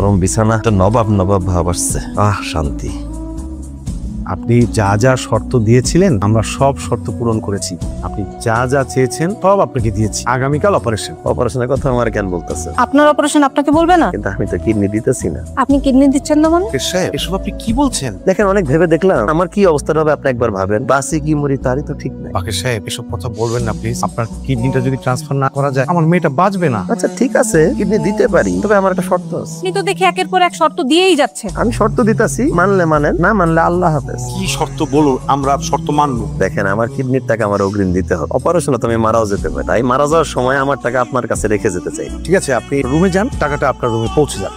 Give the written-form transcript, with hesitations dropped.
নরম বিছানা, একটা নবাব নবাব ভাব আসছে। শান্তি। আপনি যা যা শর্ত দিয়েছিলেন আমরা সব শর্ত পূরণ করেছি। আপনি যা যা চেয়েছেন সব আপনাকে দিয়েছি। আগামীকাল অপারেশন। অপারেশনের কথা আমার কেন বলতেছে? আপনার অপারেশন আপনাকে বলবে না? কিন্তু আমি তো কিডনি দিতেছি না। আপনি কিডনি দিচ্ছেন না মানে? সাহেব এসব আপনি কি বলছেন? দেখেন, অনেক ভেবে দেখলাম আমার কি অবস্থা হবে আপনি একবার ভাবেন। বাসি কি মরি তারই তো ঠিক নাই। বাকের সাহেব এসব কথা বলবেন না প্লিজ। আপনার কিডনিটা যদি ট্রান্সফার না করা যায় আমার মেয়েটা বাঁচবে না। আচ্ছা ঠিক আছে, কিডনি দিতে পারি, তবে আমার একটা শর্ত আছে। আপনি তো দেখে একের পর এক শর্ত দিয়েই যাচ্ছেন। আমি শর্ত দিতেছি, মানলে মানেন, না মানলে আল্লাহ হাফেজ। কি শর্ত বলুন, আমরা শর্ত মানবো। দেখেন, আমার কিডনির টাকা আমার অগ্রিম দিতে হবে। অপারেশনে তো আমি মারাও যেতে পারি, তাই মারা যাওয়ার সময় আমার টাকা আপনার কাছে রেখে যেতে চাই। ঠিক আছে, আপনি রুমে যান, টাকাটা আপনার রুমে পৌঁছে যাবে।